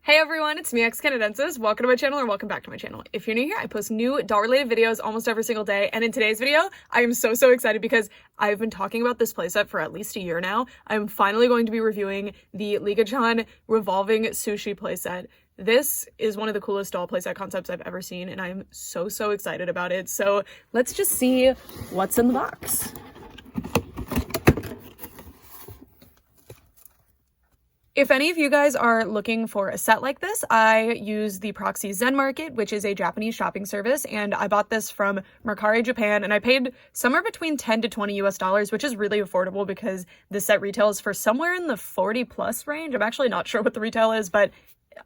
Hey everyone, it's me, X-Canadensis. Welcome to my channel or welcome back to my channel. If you're new here, I post new doll-related videos almost every single day. And in today's video, I am so excited because I've been talking about this playset for at least a year now. I'm finally going to be reviewing the Licca-Chan revolving sushi playset. This is one of the coolest doll playset concepts I've ever seen, and I'm so excited about it. So let's just see what's in the box. If any of you guys are looking for a set like this, I use the Proxy Zen Market, which is a Japanese shopping service, and I bought this from Mercari, Japan, and I paid somewhere between 10 to 20 US dollars, which is really affordable because the set retails for somewhere in the 40 plus range. I'm actually not sure what the retail is, but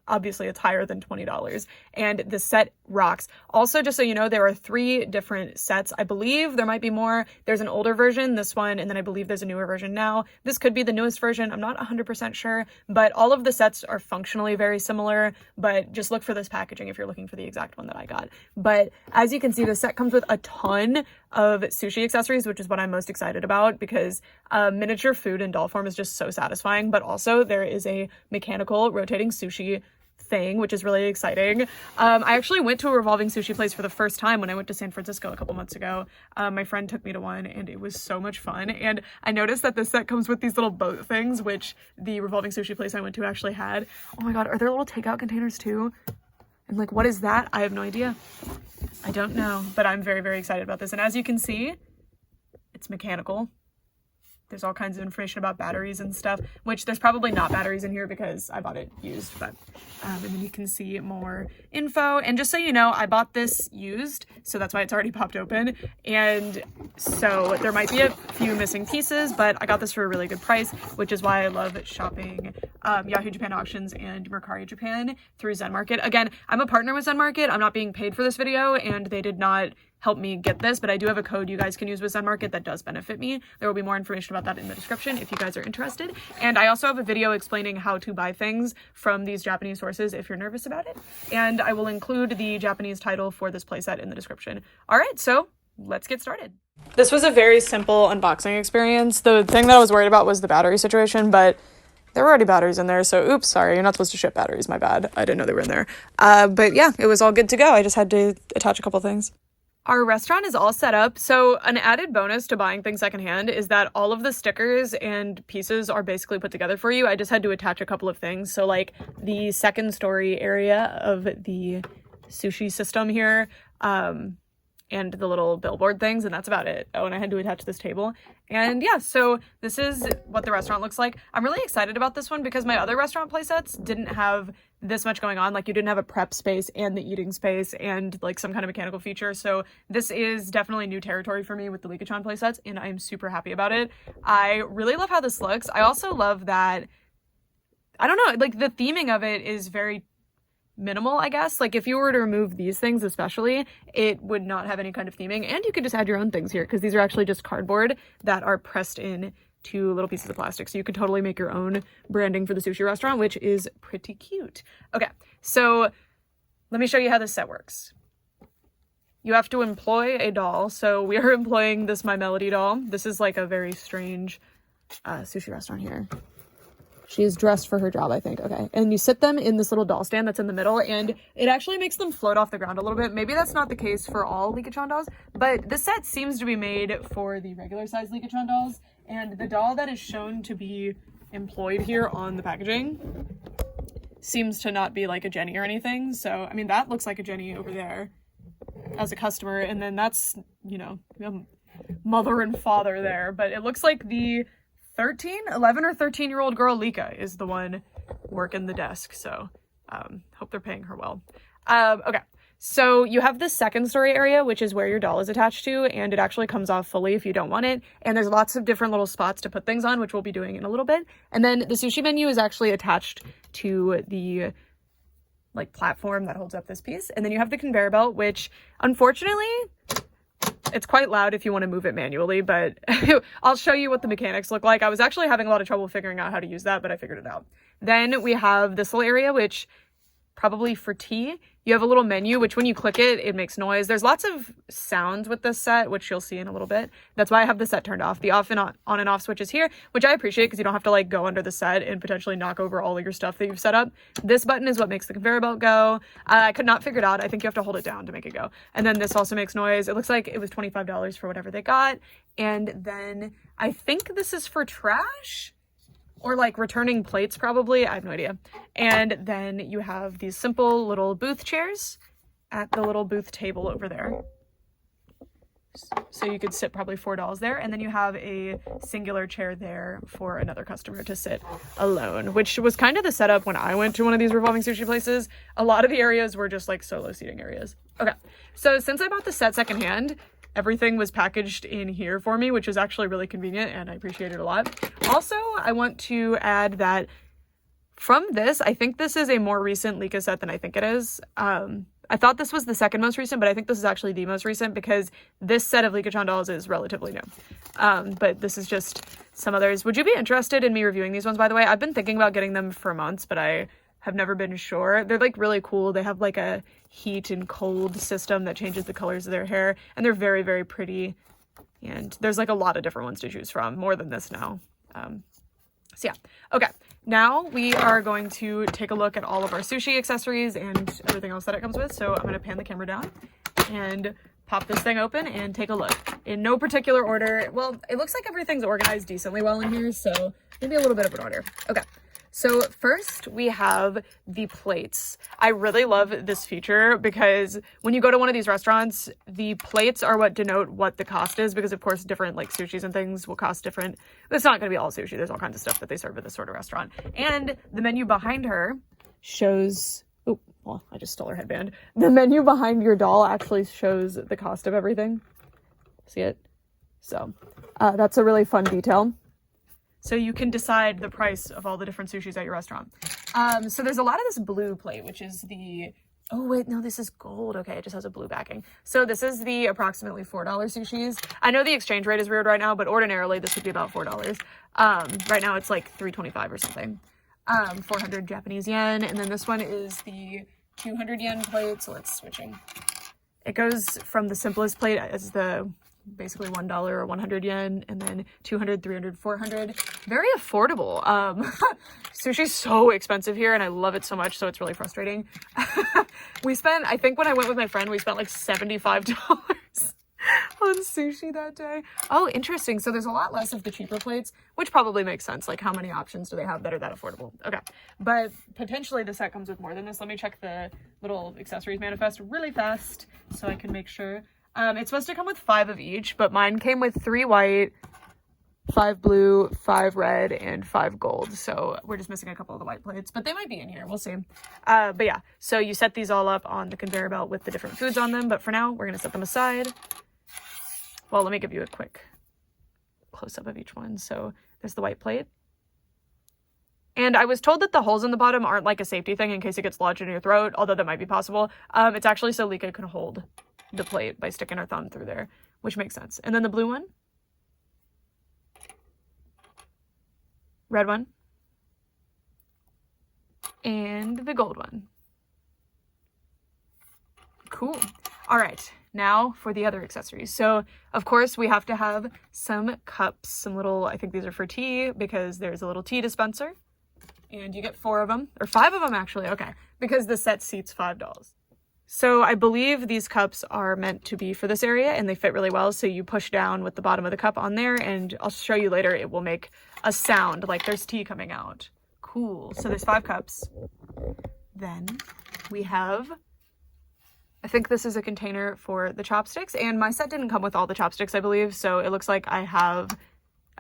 obviously it's higher than $20, and the set rocks. Also, just so you know, there are 3 different sets. I believe there might be more. There's an older version, this one, and then I believe there's a newer version now. This could be the newest version. I'm not 100% sure, but all of the sets are functionally very similar, but just look for this packaging if you're looking for the exact one that I got. But as you can see, the set comes with a ton of sushi accessories, which is what I'm most excited about because miniature food in doll form is just so satisfying. But also there is a mechanical rotating sushi thing, which is really exciting. I actually went to a revolving sushi place for the first time when I went to San Francisco a couple months ago. My friend took me to one and it was so much fun. And I noticed that this set comes with these little boat things, which the revolving sushi place I went to actually had. Oh my god, are there little takeout containers too? And like, what is that? I have no idea. I don't know, but I'm very excited about this. And as you can see, it's mechanical. There's all kinds of information about batteries and stuff, which there's probably not batteries in here because I bought it used, but, and then you can see more info. And just so you know, I bought this used, so that's why it's already popped open. And so there might be a few missing pieces, but I got this for a really good price, which is why I love shopping Yahoo Japan Auctions and Mercari Japan through Zen Market. Again, I'm a partner with Zen Market. I'm not being paid for this video, and they did not help me get this, but I do have a code you guys can use with Zen Market that does benefit me. There will be more information about that in the description if you guys are interested. And I also have a video explaining how to buy things from these Japanese sources if you're nervous about it. And I will include the Japanese title for this playset in the description. All right, so let's get started. This was a very simple unboxing experience. The thing that I was worried about was the battery situation, but there were already batteries in there, so oops, sorry, you're not supposed to ship batteries, my bad. I didn't know they were in there. But yeah, it was all good to go. I just had to attach a couple things. Our restaurant is all set up, so an added bonus to buying things secondhand is that all of the stickers and pieces are basically put together for you. I just had to attach a couple of things, so like the second story area of the sushi system here, and the little billboard things, and that's about it. Oh, and I had to attach this table. And yeah, so this is what the restaurant looks like. I'm really excited about this one because my other restaurant playsets didn't have this much going on. Like, you didn't have a prep space and the eating space and like some kind of mechanical feature. So this is definitely new territory for me with the Licca-Chan playsets, and I'm super happy about it. I really love how this looks. I also love that, I don't know, like the theming of it is very minimal, I guess. Like if you were to remove these things especially, it would not have any kind of theming, and you could just add your own things here because these are actually just cardboard that are pressed in to little pieces of plastic, so you could totally make your own branding for the sushi restaurant, which is pretty cute. Okay, so let me show you how this set works. You have to employ a doll, so we are employing this My Melody doll. This is like a very strange sushi restaurant here. She is dressed for her job, I think. Okay. And you sit them in this little doll stand that's in the middle, and it actually makes them float off the ground a little bit. Maybe that's not the case for all Licca-Chan dolls, but the set seems to be made for the regular size Licca-Chan dolls. And the doll that is shown to be employed here on the packaging seems to not be like a Jenny or anything. So, I mean, that looks like a Jenny over there as a customer. And then that's, you know, mother and father there. But it looks like the 11 or 13-year-old girl Licca is the one working the desk, so hope they're paying her well. Okay, so you have the second story area, which is where your doll is attached to, and it actually comes off fully if you don't want it, and there's lots of different little spots to put things on, which we'll be doing in a little bit. And then the sushi menu is actually attached to the like platform that holds up this piece, and then you have the conveyor belt, which unfortunately it's quite loud if you want to move it manually, but I'll show you what the mechanics look like. I was actually having a lot of trouble figuring out how to use that, but I figured it out. Then we have this little area, which probably for tea. You have a little menu, which when you click it, it makes noise. There's lots of sounds with this set, which you'll see in a little bit. That's why I have the set turned off. The off and on and off switch is here, which I appreciate because you don't have to like go under the set and potentially knock over all of your stuff that you've set up. This button is what makes the conveyor belt go. I could not figure it out. I think you have to hold it down to make it go. And then this also makes noise. It looks like it was $25 for whatever they got. And then I think this is for trash. Or like returning plates probably, I have no idea. And then you have these simple little booth chairs at the little booth table over there. So you could sit probably $4 there. And then you have a singular chair there for another customer to sit alone, which was kind of the setup when I went to one of these revolving sushi places. A lot of the areas were just like solo seating areas. Okay, so since I bought the set secondhand, everything was packaged in here for me, which is actually really convenient and I appreciate it a lot. Also, I want to add that from this, I think this is a more recent Licca set than I think it is. I thought this was the second most recent, but I think this is actually the most recent because this set of Licca-Chan dolls is relatively new. But this is just some others. Would you be interested in me reviewing these ones, by the way? I've been thinking about getting them for months, but I have never been sure. They're like really cool. They have like a heat and cold system that changes the colors of their hair, and they're very, very pretty. And there's like a lot of different ones to choose from, more than this now. So yeah, okay. Now we are going to take a look at all of our sushi accessories and everything else that it comes with. So I'm going to pan the camera down and pop this thing open and take a look in no particular order. Well, it looks like everything's organized decently well in here, so maybe a little bit of an order. Okay. So first we have the plates. I really love this feature because when you go to one of these restaurants, the plates are what denote what the cost is, because of course different like sushis and things will cost different. It's not going to be all sushi. There's all kinds of stuff that they serve at this sort of restaurant. And the menu behind her shows, oh, well, I just stole her headband. The menu behind your doll actually shows the cost of everything. See it? So that's a really fun detail. So you can decide the price of all the different sushis at your restaurant. So there's a lot of this blue plate, which is the, oh wait, no, this is gold. Okay, it just has a blue backing. So this is the approximately $4 sushis. I know the exchange rate is weird right now, but ordinarily this would be about $4. Right now it's like $3.25 or something. 400 Japanese yen. And then this one is the 200 yen plate. So let's switching. It goes from the simplest plate as the basically $1 or 100 yen, and then 200, 300, 400. Very affordable. Sushi's so expensive here and I love it so much, so it's really frustrating. We spent, I think when I went with my friend, we spent like $75 on sushi that day. Oh, interesting. So there's a lot less of the cheaper plates, which probably makes sense. Like, how many options do they have that are that affordable? Okay, but potentially the set comes with more than this. Let me check the little accessories manifest really fast so I can make sure. It's supposed to come with 5 of each, but mine came with 3 white, 5 blue, 5 red, and 5 gold. So we're just missing a couple of the white plates, but they might be in here. We'll see. But yeah, so you set these all up on the conveyor belt with the different foods on them. But for now, we're going to set them aside. Well, let me give you a quick close-up of each one. So there's the white plate. And I was told that the holes in the bottom aren't like a safety thing in case it gets lodged in your throat, although that might be possible. It's actually so Licca can hold the plate by sticking her thumb through there, which makes sense. And then the blue one, red one, and the gold one. Cool. All right, now for the other accessories. So of course we have to have some cups, some little, I think these are for tea because there's a little tea dispenser and you get 4 of them, or 5 of them actually. Okay, because the set seats $5. So I believe these cups are meant to be for this area and they fit really well. So you push down with the bottom of the cup on there and I'll show you later, it will make a sound like there's tea coming out. Cool. So there's 5 cups. Then we have, I think this is a container for the chopsticks, and my set didn't come with all the chopsticks, I believe. So it looks like I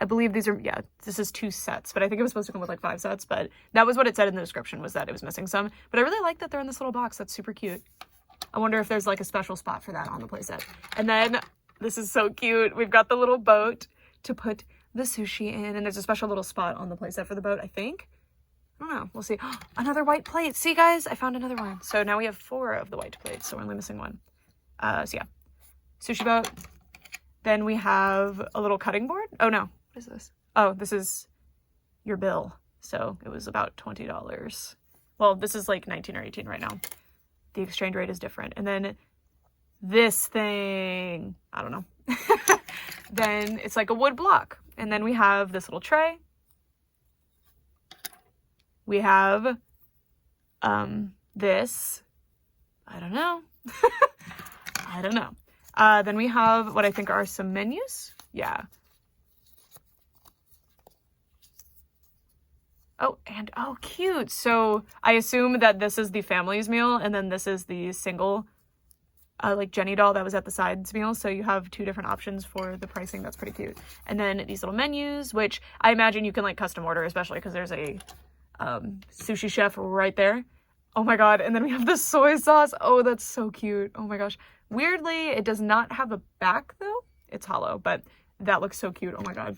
believe these are, yeah, this is 2 sets, but I think it was supposed to come with like 5 sets, but that was what it said in the description, was that it was missing some. But I really like that they're in this little box. That's super cute. I wonder if there's like a special spot for that on the playset. And then this is so cute. We've got the little boat to put the sushi in, and there's a special little spot on the playset for the boat, I think. I don't know. We'll see. Another white plate. See, guys, I found another one. So now we have 4 of the white plates, so we're only missing 1. So yeah, sushi boat. Then we have a little cutting board. Oh no, what is this? Oh, this is your bill. So it was about $20. Well, this is like 19 or 18 right now. The exchange rate is different. And then this thing, I don't know. Then it's like a wood block. And then we have this little tray. We have this, I don't know. I don't know. Then we have what I think are some menus. Yeah. Oh, and oh, cute. So I assume that this is the family's meal, and then this is the single, like Jenny doll that was at the sides meal. So you have two different options for the pricing. That's pretty cute. And then these little menus, which I imagine you can like custom order, especially because there's a sushi chef right there. Oh my god. And then we have the soy sauce. Oh, that's so cute. Oh my gosh. Weirdly, it does not have a back though. It's hollow, but that looks so cute. Oh my god.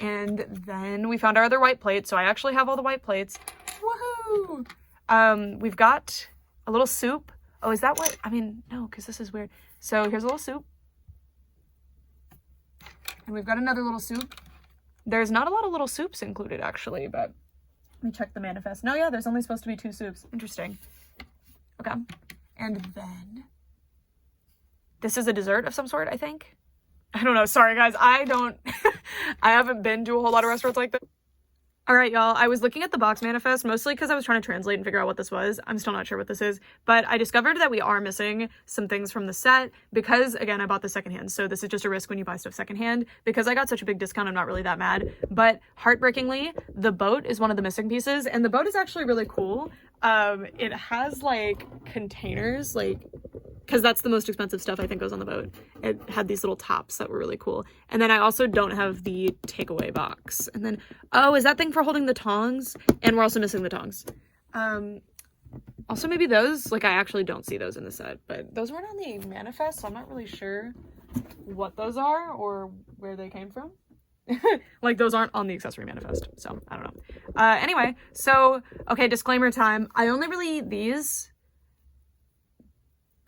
And then we found our other white plate. So I actually have all the white plates. Woohoo! We've got a little soup. Oh, is that what? I mean, no, because this is weird. So here's a little soup. And we've got another little soup. There's not a lot of little soups included, actually, but let me check the manifest. No, yeah, there's only supposed to be 2 soups. Interesting. Okay. And then this is a dessert of some sort, I think. I don't know. Sorry, guys. I haven't been to a whole lot of restaurants like this. All right, y'all. I was looking at the box manifest mostly because I was trying to translate and figure out what this was. I'm still not sure what this is, but I discovered that we are missing some things from the set because, again, I bought the secondhand. So this is just a risk when you buy stuff secondhand. Because I got such a big discount, I'm not really that mad. But heartbreakingly, the boat is one of the missing pieces, and the boat is actually really cool. It has like containers, like, because that's the most expensive stuff I think goes on the boat. It had these little tops that were really cool. And then I also don't have the takeaway box. And then, oh, is that thing for holding the tongs? And we're also missing the tongs. Also maybe those, like I actually don't see those in the set, but those weren't on the manifest, so I'm not really sure what those are or where they came from. Like those aren't on the accessory manifest, so I don't know. Anyway, so, okay, disclaimer time. I only really eat these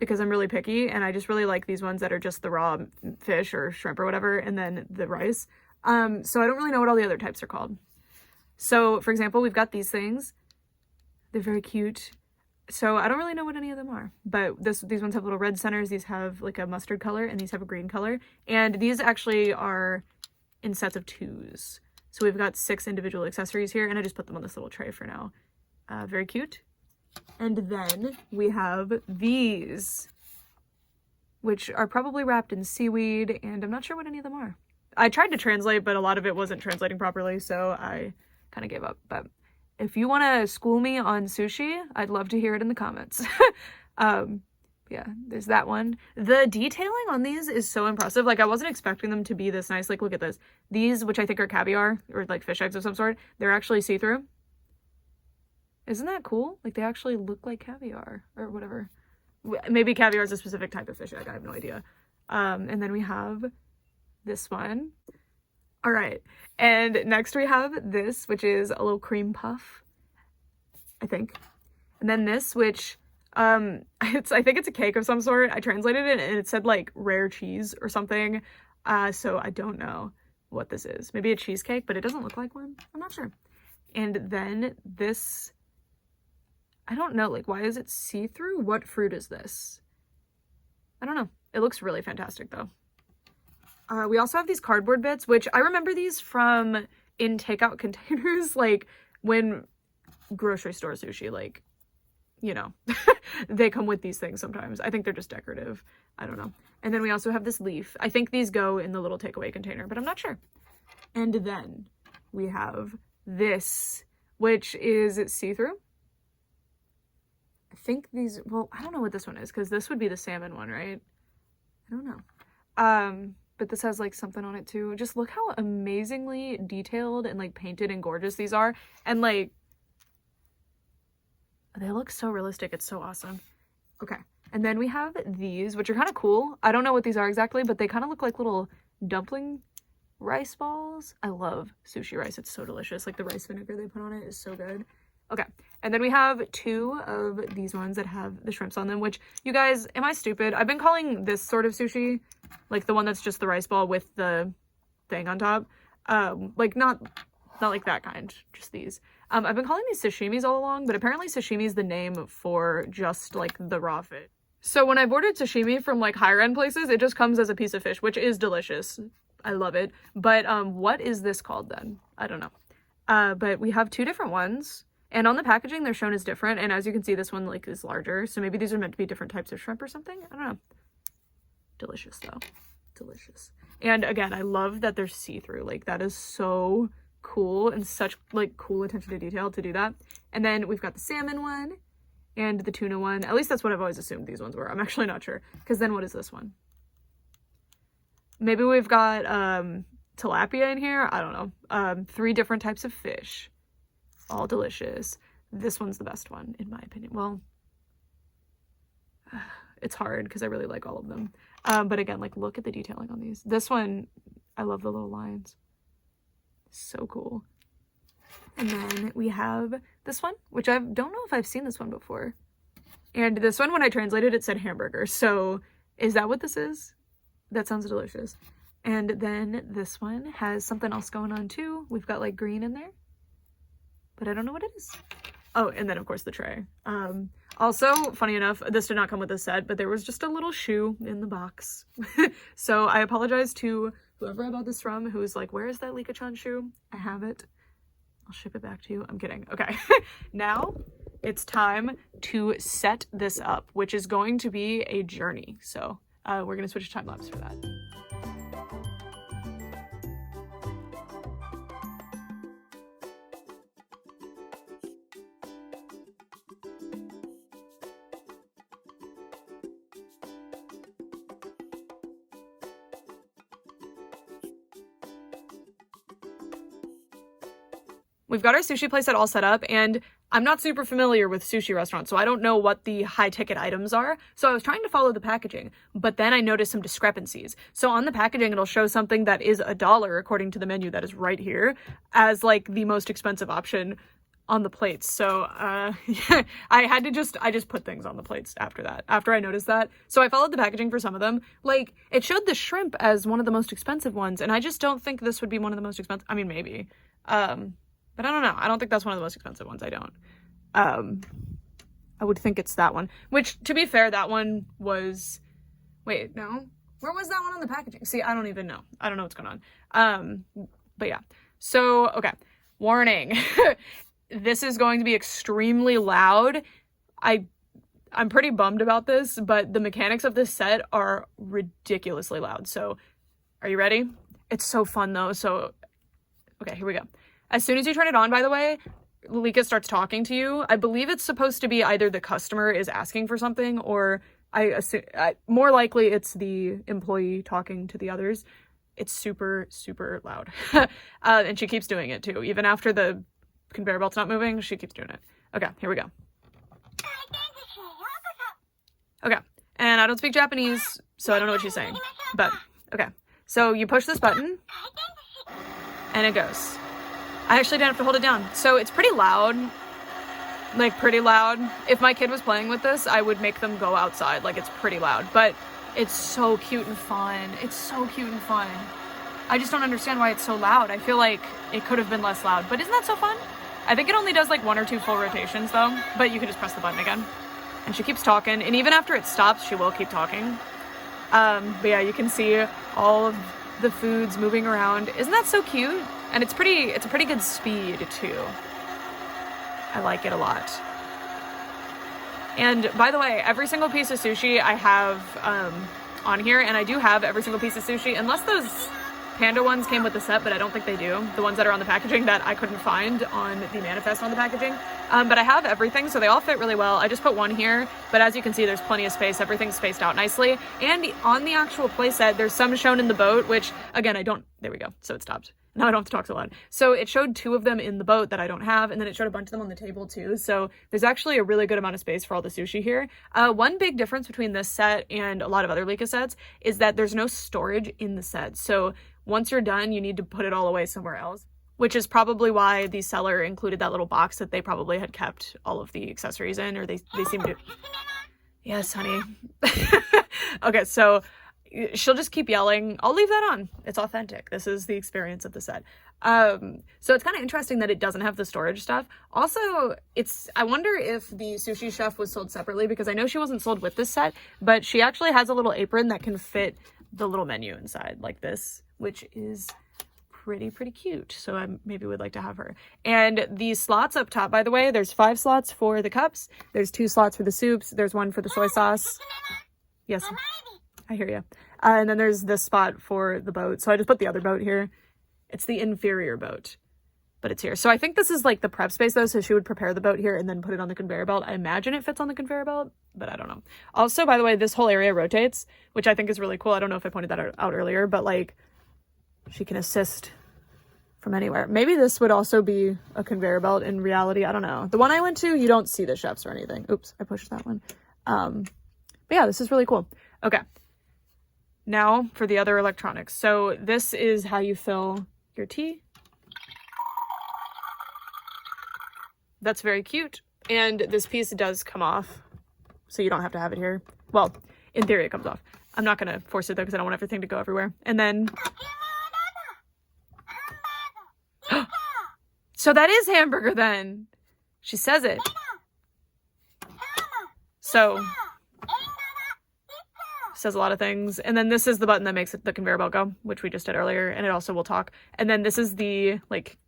because I'm really picky, and I just really like these ones that are just the raw fish or shrimp or whatever, and then the rice. So I don't really know what all the other types are called. So, for example, we've got these things. They're very cute. So I don't really know what any of them are, but these ones have little red centers. These have like a mustard color, and these have a green color. And these actually are in sets of 2s. So we've got 6 individual accessories here, and I just put them on this little tray for now. Very cute. And then we have these, which are probably wrapped in seaweed, and I'm not sure what any of them are. I tried to translate, but a lot of it wasn't translating properly, so I kind of gave up. But if you want to school me on sushi, I'd love to hear it in the comments. Yeah, there's that one. The detailing on these is so impressive. Like, I wasn't expecting them to be this nice. Like, look at this. These, which I think are caviar, or like fish eggs of some sort, they're actually see-through. Isn't that cool? Like, they actually look like caviar or whatever. Maybe caviar is a specific type of fish egg. I have no idea. And then we have this one. All right. And next we have this, which is a little cream puff, I think. And then this, which, I think it's a cake of some sort. I translated it and it said like rare cheese or something. So I don't know what this is. Maybe a cheesecake, but it doesn't look like one. I'm not sure. And then this, I don't know, like, why is it see-through? What fruit is this? I don't know. It looks really fantastic, though. We also have these cardboard bits, which I remember these from in takeout containers, like, when grocery store sushi, like, you know, they come with these things sometimes. I think they're just decorative. I don't know. And then we also have this leaf. I think these go in the little takeaway container, but I'm not sure. And then we have this, which is see-through. I think these, well, I don't know what this one is, because this would be the salmon one, right? I don't know. But this has like something on it too. Just look how amazingly detailed and like painted and gorgeous these are. And like, they look so realistic. It's so awesome. Okay. And then we have these, which are kind of cool. I don't know what these are exactly, but they kind of look like little dumpling rice balls. I love sushi rice. It's so delicious. Like the rice vinegar they put on it is so good. Okay, and then we have 2 of these ones that have the shrimps on them, which, you guys, am I stupid? I've been calling this sort of sushi, like the one that's just the rice ball with the thing on top. Like not like that kind, just these. I've been calling these sashimis all along, but apparently sashimi is the name for just like the raw fish. So when I've ordered sashimi from like higher end places, it just comes as a piece of fish, which is delicious. I love it. But what is this called then? I don't know. But we have two different ones. And on the packaging, they're shown as different. And as you can see, this one like is larger. So maybe these are meant to be different types of shrimp or something. I don't know. Delicious though. Delicious. And again, I love that they're see-through. Like that is so cool and such like cool attention to detail to do that. And then we've got the salmon one and the tuna one. At least that's what I've always assumed these ones were. I'm actually not sure. Because then what is this one? Maybe we've got tilapia in here. I don't know. 3 different types of fish. All delicious. This one's the best one, in my opinion. Well, it's hard because I really like all of them. But again, like look at the detailing on these. This one, I love the little lines. So cool. And then we have this one, which I don't know if I've seen this one before. And this one, when I translated, it said hamburger. So is that what this is? That sounds delicious. And then this one has something else going on too. We've got like green in there, but I don't know what it is. Oh, and then of course the tray. Also, funny enough, this did not come with a set, but there was just a little shoe in the box. So I apologize to whoever I bought this from, who's like, where is that Licca-Chan shoe? I have it. I'll ship it back to you. I'm kidding. Okay. Now it's time to set this up, which is going to be a journey. So we're going to switch to time lapse for that. We've got our sushi playset all set up, and I'm not super familiar with sushi restaurants, so I don't know what the high ticket items are. So I was trying to follow the packaging, but then I noticed some discrepancies. So on the packaging, it'll show something that is $1 according to the menu that is right here as like the most expensive option on the plates. So yeah, I just put things on the plates after I noticed that. So I followed the packaging for some of them. Like it showed the shrimp as one of the most expensive ones, and I just don't think this would be one of the most expensive. I mean, maybe. But I don't know. I don't think that's one of the most expensive ones. I don't. I would think it's that one. Which, to be fair, that one was... Wait, no? Where was that one on the packaging? See, I don't even know. I don't know what's going on. But yeah. So, okay. Warning. This is going to be extremely loud. I'm pretty bummed about this, but the mechanics of this set are ridiculously loud. So, are you ready? It's so fun, though. So, okay, here we go. As soon as you turn it on, by the way, Licca starts talking to you. I believe it's supposed to be either the customer is asking for something, or more likely it's the employee talking to the others. It's super, super loud. And she keeps doing it too. Even after the conveyor belt's not moving, she keeps doing it. Okay, here we go. Okay, and I don't speak Japanese, so I don't know what she's saying. But, okay. So you push this button, and it goes. I actually didn't have to hold it down. So it's pretty loud. Like, pretty loud. If my kid was playing with this, I would make them go outside. Like, it's pretty loud. But it's so cute and fun. It's so cute and fun. I just don't understand why it's so loud. I feel like it could have been less loud. But isn't that so fun? I think it only does, like, 1 or 2 full rotations, though. But you can just press the button again. And she keeps talking. And even after it stops, she will keep talking. But yeah, you can see all of the foods moving around. Isn't that so cute? And it's a pretty good speed too. I like it a lot. And by the way, every single piece of sushi I have on here, and I do have every single piece of sushi, unless those panda ones came with the set, but I don't think they do. The ones that are on the packaging that I couldn't find on the manifest on the packaging. But I have everything, so they all fit really well. I just put one here, but as you can see, there's plenty of space. Everything's spaced out nicely. And on the actual playset, there's some shown in the boat, which, again, there we go. So it stopped. Now I don't have to talk so loud. So it showed 2 of them in the boat that I don't have, and then it showed a bunch of them on the table too. So there's actually a really good amount of space for all the sushi here. One big difference between this set and a lot of other Licca sets is that there's no storage in the set. So once you're done, you need to put it all away somewhere else, which is probably why the seller included that little box that they probably had kept all of the accessories in, or they seem to... Yes, honey. Okay, so she'll just keep yelling. I'll leave that on. It's authentic. This is the experience of the set. So it's kind of interesting that it doesn't have the storage stuff. Also, I wonder if the sushi chef was sold separately, because I know she wasn't sold with this set, but she actually has a little apron that can fit the little menu inside like this, which is pretty cute. So I maybe would like to have her. And the slots up top, by the way, there's 5 slots for the cups. There's 2 slots for the soups. There's 1 for the soy sauce. Yes, I hear you. And then there's this spot for the boat. So I just put the other boat here. It's the inferior boat, but it's here. So I think this is like the prep space though. So she would prepare the boat here and then put it on the conveyor belt. I imagine it fits on the conveyor belt, but I don't know. Also, by the way, this whole area rotates, which I think is really cool. I don't know if I pointed that out earlier, but like she can assist from anywhere. Maybe this would also be a conveyor belt in reality. I don't know. The one I went to, you don't see the chefs or anything. Oops, I pushed that one. But yeah, this is really cool. Okay. Now for the other electronics. So this is how you fill your tea. That's very cute. And this piece does come off, so you don't have to have it here. Well, in theory it comes off. I'm not going to force it though, because I don't want everything to go everywhere. And then so that is hamburger then. She says it. So says a lot of things. And then this is the button that makes the conveyor belt go, which we just did earlier, and it also will talk. And then this is the like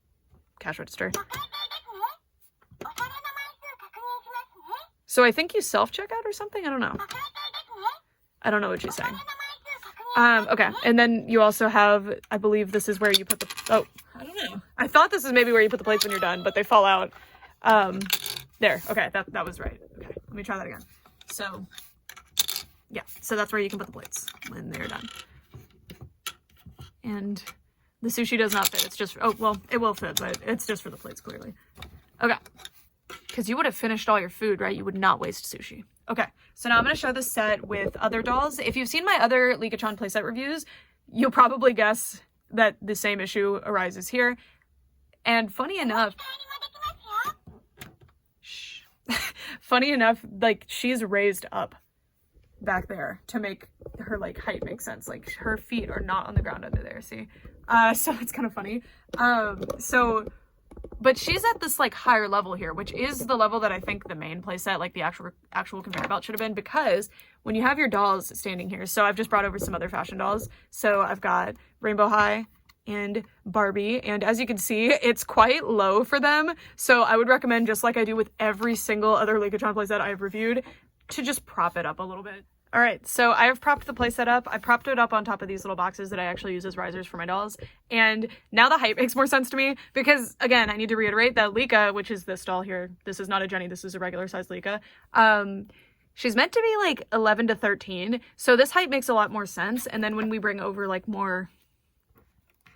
cash register. So I think you self-checkout or something. I don't know. I don't know what she's saying. Okay. And then you also have, I believe this is where you put the, oh, I don't know. I thought this is maybe where you put the plates when you're done, but they fall out. There. Okay. That was right. Okay. Let me try that again. So yeah. So that's where you can put the plates when they're done. And the sushi does not fit. It's just, oh, well, it will fit, but it's just for the plates clearly. Okay. Because you would have finished all your food, right? You would not waste sushi. Okay, so now I'm going to show the set with other dolls. If you've seen my other Licca-Chan playset reviews, you'll probably guess that the same issue arises here. And funny enough, funny enough, like she's raised up back there to make her like height make sense. Like her feet are not on the ground under there, see? So it's kind of funny. But she's at this like higher level here, which is the level that I think the main playset, like the actual conveyor belt should have been, because when you have your dolls standing here, so I've just brought over some other fashion dolls. So I've got Rainbow High and Barbie, and as you can see, it's quite low for them. So I would recommend, just like I do with every single other Licca-Chan playset I've reviewed, to just prop it up a little bit. All right, so I have propped the playset up. I propped it up on top of these little boxes that I actually use as risers for my dolls. And now the height makes more sense to me because, again, I need to reiterate that Licca, which is this doll here, this is not a Jenny, this is a regular size Licca. She's meant to be like 11 to 13. So this height makes a lot more sense. And then when we bring over like more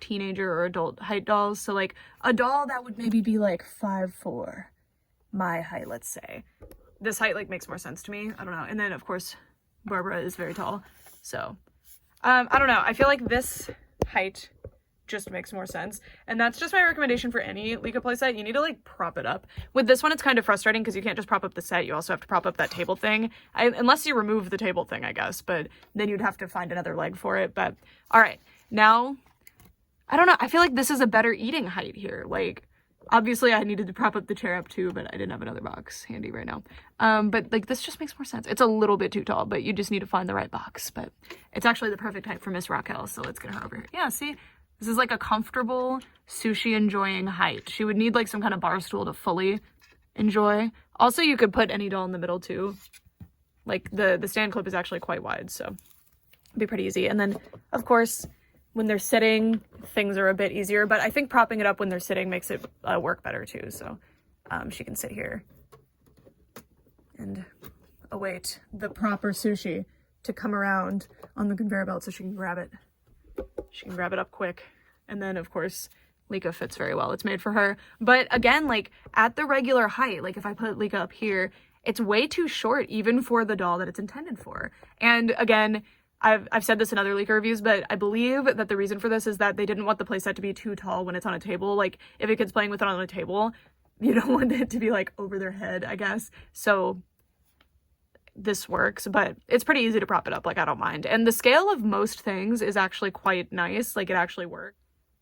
teenager or adult height dolls, so like a doll that would maybe be like 5'4", my height, let's say. This height like makes more sense to me. I don't know. And then of course, Barbara is very tall, so I don't know. I feel like this height just makes more sense, and that's just my recommendation for any Licca playset. You need to like prop it up. With this one, it's kind of frustrating because you can't just prop up the set. You also have to prop up that table thing, unless you remove the table thing, I guess, but then you'd have to find another leg for it. But all right, now I don't know. I feel like this is a better eating height here. Like, obviously I needed to prop up the chair up too, but I didn't have another box handy right now. But like this just makes more sense. It's a little bit too tall, but you just need to find the right box. But it's actually the perfect height for Miss Raquel, so let's get her over here. Yeah, see? This is like a comfortable sushi enjoying height. She would need like some kind of bar stool to fully enjoy. Also, you could put any doll in the middle too. Like the stand clip is actually quite wide, so it'd be pretty easy. And then of course, when they're sitting, things are a bit easier, but I think propping it up when they're sitting makes it work better too. So she can sit here and await the proper sushi to come around on the conveyor belt so she can grab it. She can grab it up quick. And then of course, Licca fits very well. It's made for her. But again, like at the regular height, like if I put Licca up here, it's way too short even for the doll that it's intended for. And again, I've said this in other Licca reviews, but I believe that the reason for this is that they didn't want the playset to be too tall when it's on a table. Like, if a kid's playing with it on a table, you don't want it to be, like, over their head, I guess. So, this works, but it's pretty easy to prop it up. Like, I don't mind. And the scale of most things is actually quite nice. Like, it actually works.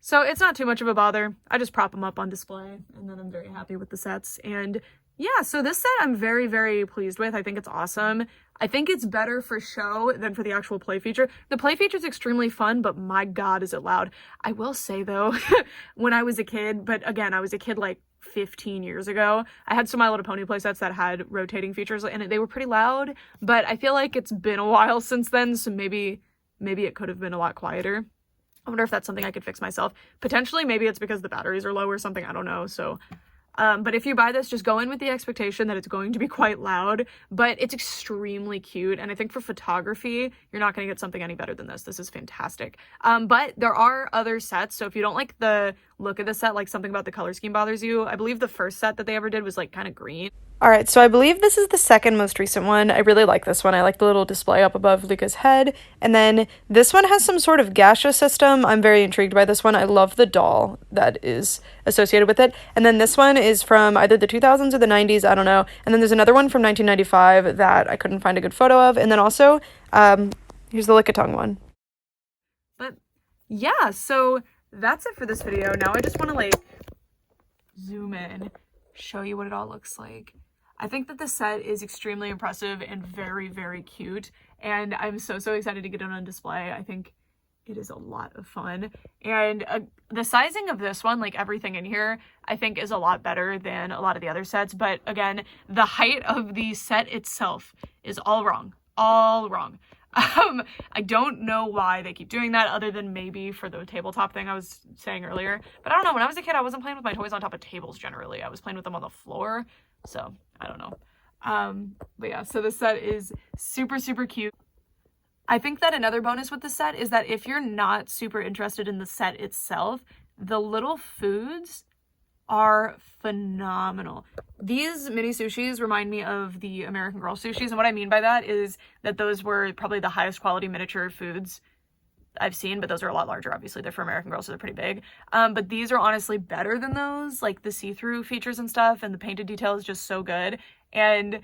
So it's not too much of a bother. I just prop them up on display, and then I'm very happy with the sets. And yeah, so this set I'm very, very pleased with. I think it's awesome. I think it's better for show than for the actual play feature. The play feature is extremely fun, but my God, is it loud. I will say though, when I was a kid, but again, I was a kid like 15 years ago, I had some My Little Pony playsets that had rotating features, and they were pretty loud, but I feel like it's been a while since then, so maybe it could have been a lot quieter. I wonder if that's something I could fix myself. Potentially, maybe it's because the batteries are low or something, I don't know, so... but if you buy this, just go in with the expectation that it's going to be quite loud, but it's extremely cute, and I think for photography, you're not going to get something any better than this. This is fantastic. But there are other sets, so if you don't like the look of the set, like something about the color scheme bothers you, I believe the first set that they ever did was like kind of green. Alright, so I believe this is the second most recent one. I really like this one. I like the little display up above Licca's head. And then this one has some sort of gacha system. I'm very intrigued by this one. I love the doll that is associated with it. And then this one is from either the 2000s or the 90s, I don't know. And then there's another one from 1995 that I couldn't find a good photo of. And then also, here's the Licca-Tongue one. But yeah, so that's it for this video. Now I just want to like zoom in, show you what it all looks like. I think that the set is extremely impressive and very, very cute, and I'm so excited to get it on display. I think it is a lot of fun, and the sizing of this one, like everything in here, I think is a lot better than a lot of the other sets, but again, the height of the set itself is all wrong. I don't know why they keep doing that, other than maybe for the tabletop thing I was saying earlier, but I don't know. When I was a kid, I wasn't playing with my toys on top of tables generally. I was playing with them on the floor, so I don't know. But yeah, so this set is super cute. I think that another bonus with the set is that if you're not super interested in the set itself, the little foods are phenomenal. These mini sushis remind me of the American Girl sushis, and what I mean by that is that those were probably the highest quality miniature foods I've seen, but those are a lot larger. Obviously they're for American Girl, so they're pretty big, but these are honestly better than those. Like the see-through features and stuff, and the painted detail is just so good, and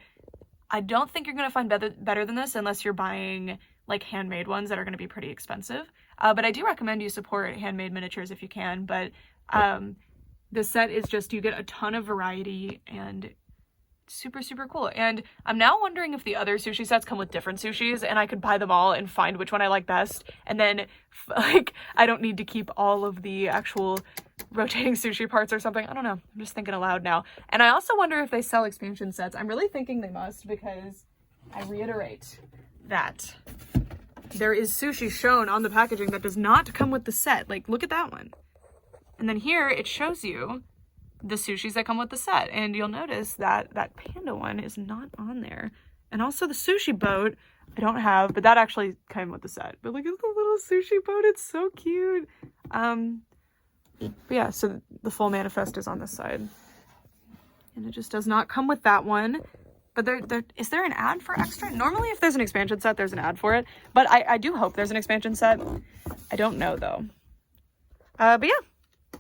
I don't think you're gonna find better than this unless you're buying like handmade ones that are going to be pretty expensive, but I do recommend you support handmade miniatures if you can. But the set is just, you get a ton of variety and super cool. And I'm now wondering if the other sushi sets come with different sushis and I could buy them all and find which one I like best, and then like I don't need to keep all of the actual rotating sushi parts or something. I don't know, I'm just thinking aloud now. And I also wonder if they sell expansion sets. I'm really thinking they must, because I reiterate that there is sushi shown on the packaging that does not come with the set. Like, look at that one. And then here it shows you the sushis that come with the set, and you'll notice that that panda one is not on there. And also the sushi boat I don't have, but that actually came with the set. But look at the little sushi boat, it's so cute. But yeah, so the full manifest is on this side, and it just does not come with that one. But is there an ad for extra? Normally if there's an expansion set, there's an ad for it, but I do hope there's an expansion set. I don't know though. But yeah,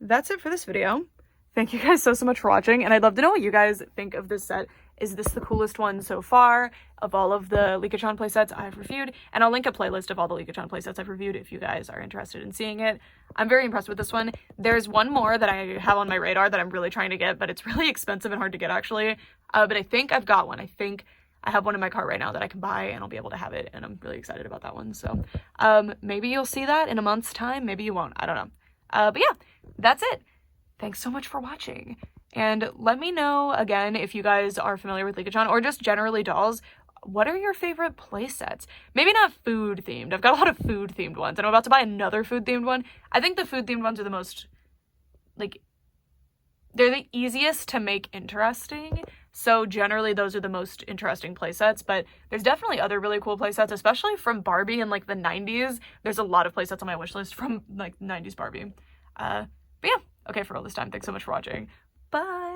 that's it for this video. Thank you guys so much for watching, and I'd love to know what you guys think of this set. Is this the coolest one so far of all of the Licca-Chan playsets I've reviewed? And I'll link a playlist of all the Licca-Chan playsets I've reviewed if you guys are interested in seeing it. I'm very impressed with this one. There's one more that I have on my radar that I'm really trying to get, but it's really expensive and hard to get actually. But I think I've got one. I think I have one in my cart right now that I can buy, and I'll be able to have it, and I'm really excited about that one. So maybe you'll see that in a month's time, maybe you won't, I don't know. But yeah, that's it. Thanks so much for watching, and let me know again if you guys are familiar with Licca-Chan or just generally dolls. What are your favorite play sets? Maybe not food themed. I've got a lot of food themed ones, and I'm about to buy another food themed one. I think the food themed ones are the most, like, they're the easiest to make interesting. So generally those are the most interesting play sets, but there's definitely other really cool play sets, especially from Barbie in like the 90s. There's a lot of play sets on my wish list from like 90s Barbie. But yeah. Okay, for all this time, thanks so much for watching. Bye!